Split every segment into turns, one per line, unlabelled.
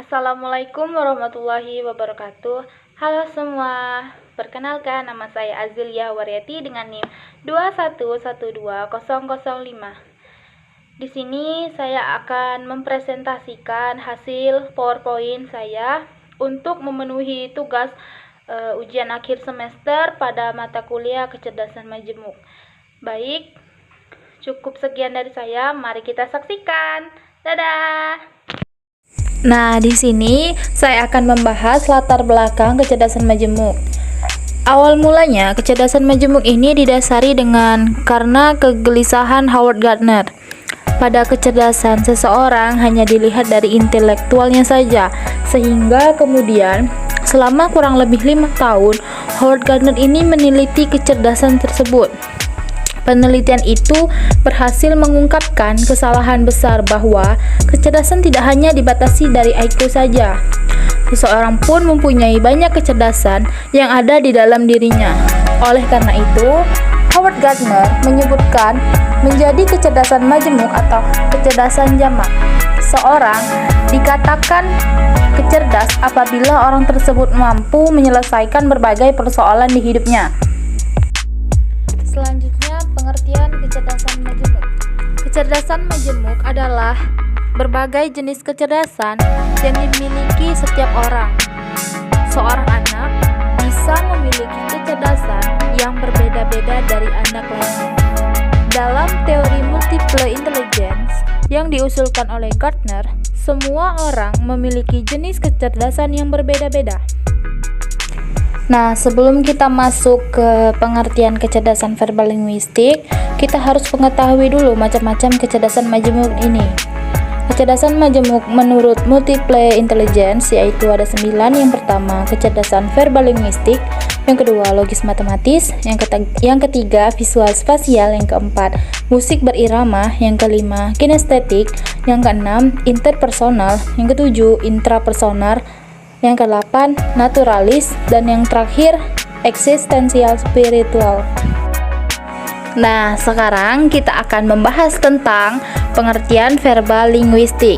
Assalamualaikum warahmatullahi wabarakatuh. Halo semua, perkenalkan nama saya Azilia Waryati dengan NIM 2112005. Di sini saya akan mempresentasikan hasil PowerPoint saya untuk memenuhi tugas ujian akhir semester pada mata kuliah kecerdasan majemuk. Baik, cukup sekian dari saya. Mari kita saksikan. Dadah. Nah, di sini saya akan membahas latar belakang kecerdasan majemuk. Awal mulanya, kecerdasan majemuk ini didasari karena kegelisahan Howard Gardner. Pada kecerdasan seseorang hanya dilihat dari intelektualnya saja, sehingga kemudian selama kurang lebih 5 tahun, Howard Gardner ini meneliti kecerdasan tersebut. Penelitian itu berhasil mengungkapkan kesalahan besar bahwa kecerdasan tidak hanya dibatasi dari IQ saja. Seseorang pun mempunyai banyak kecerdasan yang ada di dalam dirinya. Oleh karena itu, Howard Gardner menyebutkan menjadi kecerdasan majemuk atau kecerdasan jamak. Seorang dikatakan cerdas apabila orang tersebut mampu menyelesaikan berbagai persoalan di hidupnya. Selanjutnya, pengertian kecerdasan majemuk. Kecerdasan majemuk adalah berbagai jenis kecerdasan yang dimiliki setiap orang. Seorang anak bisa memiliki kecerdasan yang berbeda-beda dari anak lainnya. Dalam teori multiple intelligence yang diusulkan oleh Gardner, semua orang memiliki jenis kecerdasan yang berbeda-beda. Nah, sebelum kita masuk ke pengertian kecerdasan verbal linguistik, kita harus mengetahui dulu macam-macam kecerdasan majemuk ini. Kecerdasan majemuk menurut multiple intelligence yaitu ada 9. Yang pertama, kecerdasan verbal linguistik. Yang kedua, logis matematis. Yang ketiga, visual spasial. Yang keempat, musik berirama. Yang kelima, kinestetik. Yang keenam, interpersonal. Yang ketujuh, intrapersonal. Yang ke-8, naturalis, dan yang terakhir, eksistensial spiritual. Nah, sekarang kita akan membahas tentang pengertian verbal linguistik.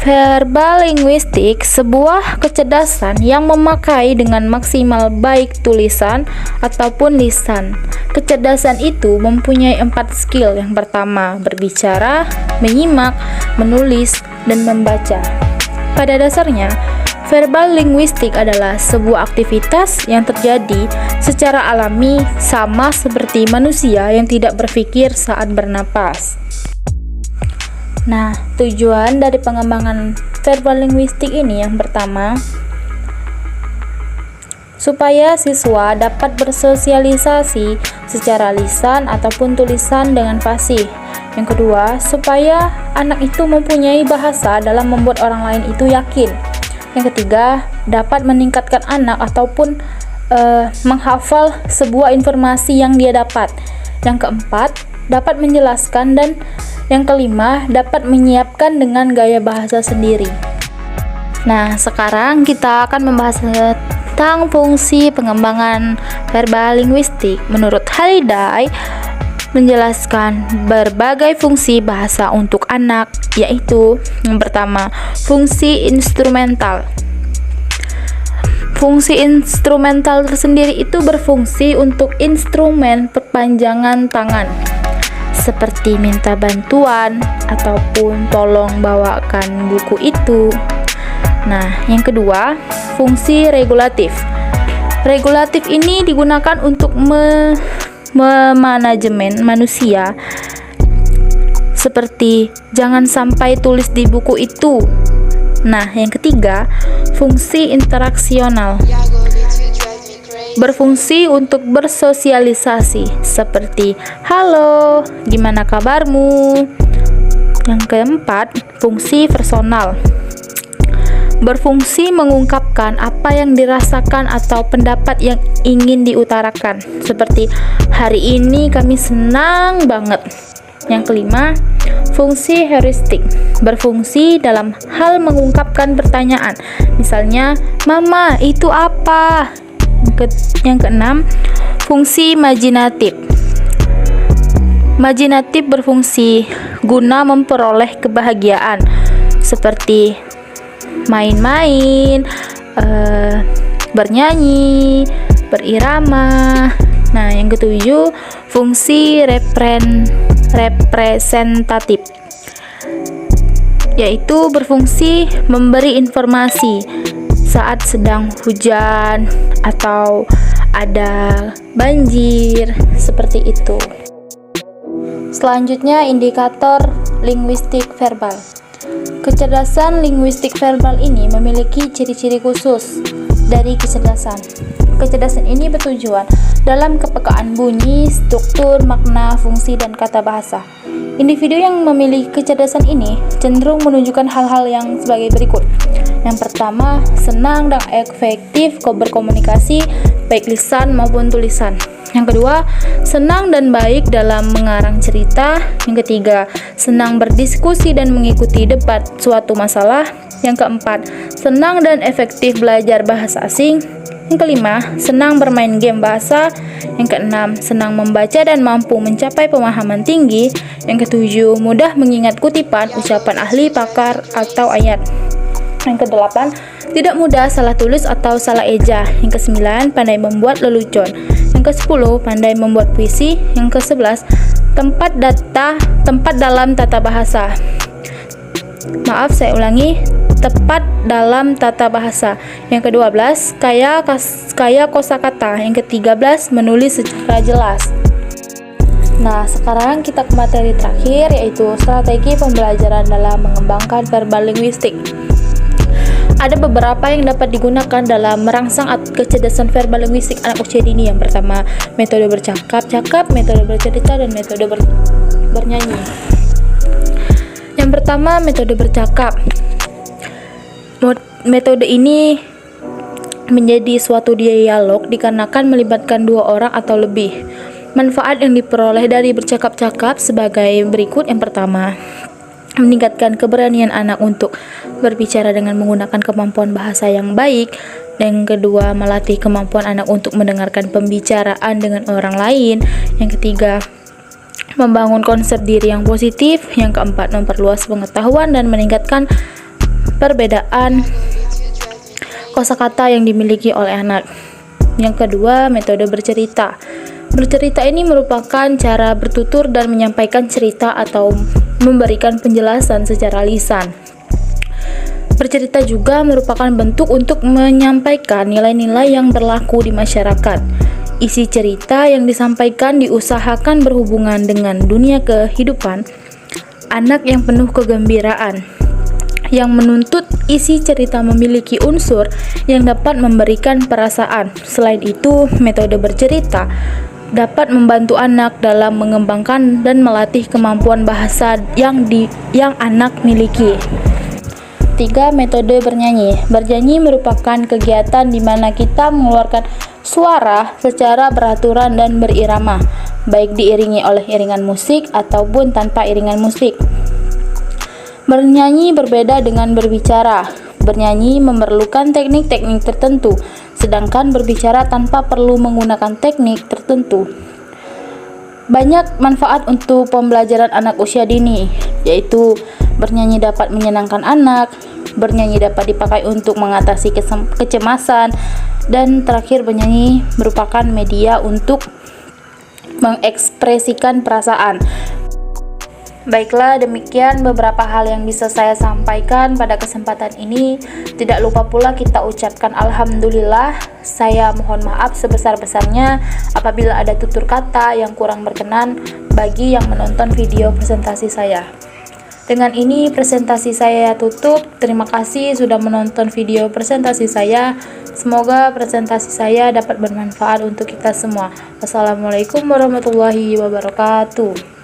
Verbal linguistik sebuah kecerdasan yang memakai dengan maksimal baik tulisan ataupun lisan. Kecerdasan itu mempunyai 4 skill. Yang pertama, berbicara, menyimak, menulis, dan membaca. Pada dasarnya, verbal linguistik adalah sebuah aktivitas yang terjadi secara alami sama seperti manusia yang tidak berpikir saat bernapas. Nah, tujuan dari pengembangan verbal linguistik ini yang pertama, supaya siswa dapat bersosialisasi secara lisan ataupun tulisan dengan fasih. Yang kedua, supaya anak itu mempunyai bahasa dalam membuat orang lain itu yakin. Yang ketiga, dapat meningkatkan anak ataupun menghafal sebuah informasi yang dia dapat. Yang keempat, dapat menjelaskan, dan yang kelima, dapat menyiapkan dengan gaya bahasa sendiri. Nah, sekarang kita akan membahas tentang fungsi pengembangan verbal linguistik. Menurut Halliday, menjelaskan berbagai fungsi bahasa untuk anak, yaitu yang pertama, fungsi instrumental. Fungsi instrumental tersendiri itu berfungsi untuk instrumen perpanjangan tangan, seperti minta bantuan ataupun tolong bawakan buku itu. Nah, yang kedua, fungsi regulatif. Regulatif ini digunakan untuk memanajemen manusia, seperti jangan sampai tulis di buku itu. Nah, yang ketiga, fungsi interaksional. Berfungsi untuk bersosialisasi, seperti halo, gimana kabarmu? Yang keempat, fungsi personal. Berfungsi mengungkapkan apa yang dirasakan atau pendapat yang ingin diutarakan, seperti hari ini kami senang banget. Yang kelima, fungsi heuristik. Berfungsi dalam hal mengungkapkan pertanyaan, misalnya mama itu apa? Yang keenam, fungsi imajinatif. Imajinatif berfungsi guna memperoleh kebahagiaan, seperti main-main, bernyanyi, berirama. Nah, yang ketujuh, fungsi representatif, yaitu berfungsi memberi informasi saat sedang hujan atau ada banjir, seperti itu. Selanjutnya, indikator linguistik verbal. Kecerdasan linguistik verbal ini memiliki ciri-ciri khusus dari kecerdasan. Kecerdasan ini bertujuan dalam kepekaan bunyi, struktur, makna, fungsi, dan kata bahasa. Individu yang memiliki kecerdasan ini cenderung menunjukkan hal-hal yang sebagai berikut. Yang pertama, senang dan efektif berkomunikasi, baik lisan maupun tulisan. Yang kedua, senang dan baik dalam mengarang cerita. Yang ketiga, senang berdiskusi dan mengikuti debat suatu masalah. Yang keempat, senang dan efektif belajar bahasa asing. Yang kelima, senang bermain game bahasa. Yang keenam, senang membaca dan mampu mencapai pemahaman tinggi. Yang ketujuh, mudah mengingat kutipan, ucapan ahli, pakar, atau ayat. Yang kedelapan, tidak mudah salah tulis atau salah eja. Yang kesembilan, pandai membuat lelucon. Yang kesepuluh, pandai membuat puisi. Yang kesebelas, tempat dalam tata bahasa. Maaf, saya ulangi, tepat dalam tata bahasa. Yang ke-12, kaya kosakata. Yang ke-13, menulis secara jelas. Nah, sekarang kita ke materi terakhir, yaitu strategi pembelajaran dalam mengembangkan verbal linguistik. Ada beberapa yang dapat digunakan dalam merangsang kecerdasan verbal linguistik anak usia dini. Yang pertama, metode bercakap-cakap, metode bercerita, dan metode bernyanyi. Yang pertama, metode bercakap. Metode ini menjadi suatu dialog dikarenakan melibatkan dua orang atau lebih. Manfaat yang diperoleh dari bercakap-cakap sebagai berikut. Yang pertama, meningkatkan keberanian anak untuk berbicara dengan menggunakan kemampuan bahasa yang baik. Yang kedua, melatih kemampuan anak untuk mendengarkan pembicaraan dengan orang lain. Yang ketiga, membangun konsep diri yang positif. Yang keempat, memperluas pengetahuan dan meningkatkan perbedaan kosakata yang dimiliki oleh anak. Yang kedua, metode bercerita. Bercerita ini merupakan cara bertutur dan menyampaikan cerita atau memberikan penjelasan secara lisan. Bercerita juga merupakan bentuk untuk menyampaikan nilai-nilai yang berlaku di masyarakat. Isi cerita yang disampaikan diusahakan berhubungan dengan dunia kehidupan anak yang penuh kegembiraan. Yang menuntut isi cerita memiliki unsur yang dapat memberikan perasaan. Selain itu, metode bercerita dapat membantu anak dalam mengembangkan dan melatih kemampuan bahasa yang anak miliki. 3. Metode bernyanyi. Bernyanyi merupakan kegiatan di mana kita mengeluarkan suara secara beraturan dan berirama, baik diiringi oleh iringan musik ataupun tanpa iringan musik. Bernyanyi berbeda dengan berbicara. Bernyanyi memerlukan teknik-teknik tertentu, sedangkan berbicara tanpa perlu menggunakan teknik tertentu. Banyak manfaat untuk pembelajaran anak usia dini, yaitu bernyanyi dapat menyenangkan anak, bernyanyi dapat dipakai untuk mengatasi kecemasan, dan terakhir, bernyanyi merupakan media untuk mengekspresikan perasaan. Baiklah, demikian beberapa hal yang bisa saya sampaikan pada kesempatan ini. Tidak lupa pula kita ucapkan alhamdulillah. Saya mohon maaf sebesar-besarnya apabila ada tutur kata yang kurang berkenan bagi yang menonton video presentasi saya. Dengan ini presentasi saya tutup. Terima kasih sudah menonton video presentasi saya. Semoga presentasi saya dapat bermanfaat untuk kita semua. Wassalamualaikum warahmatullahi wabarakatuh.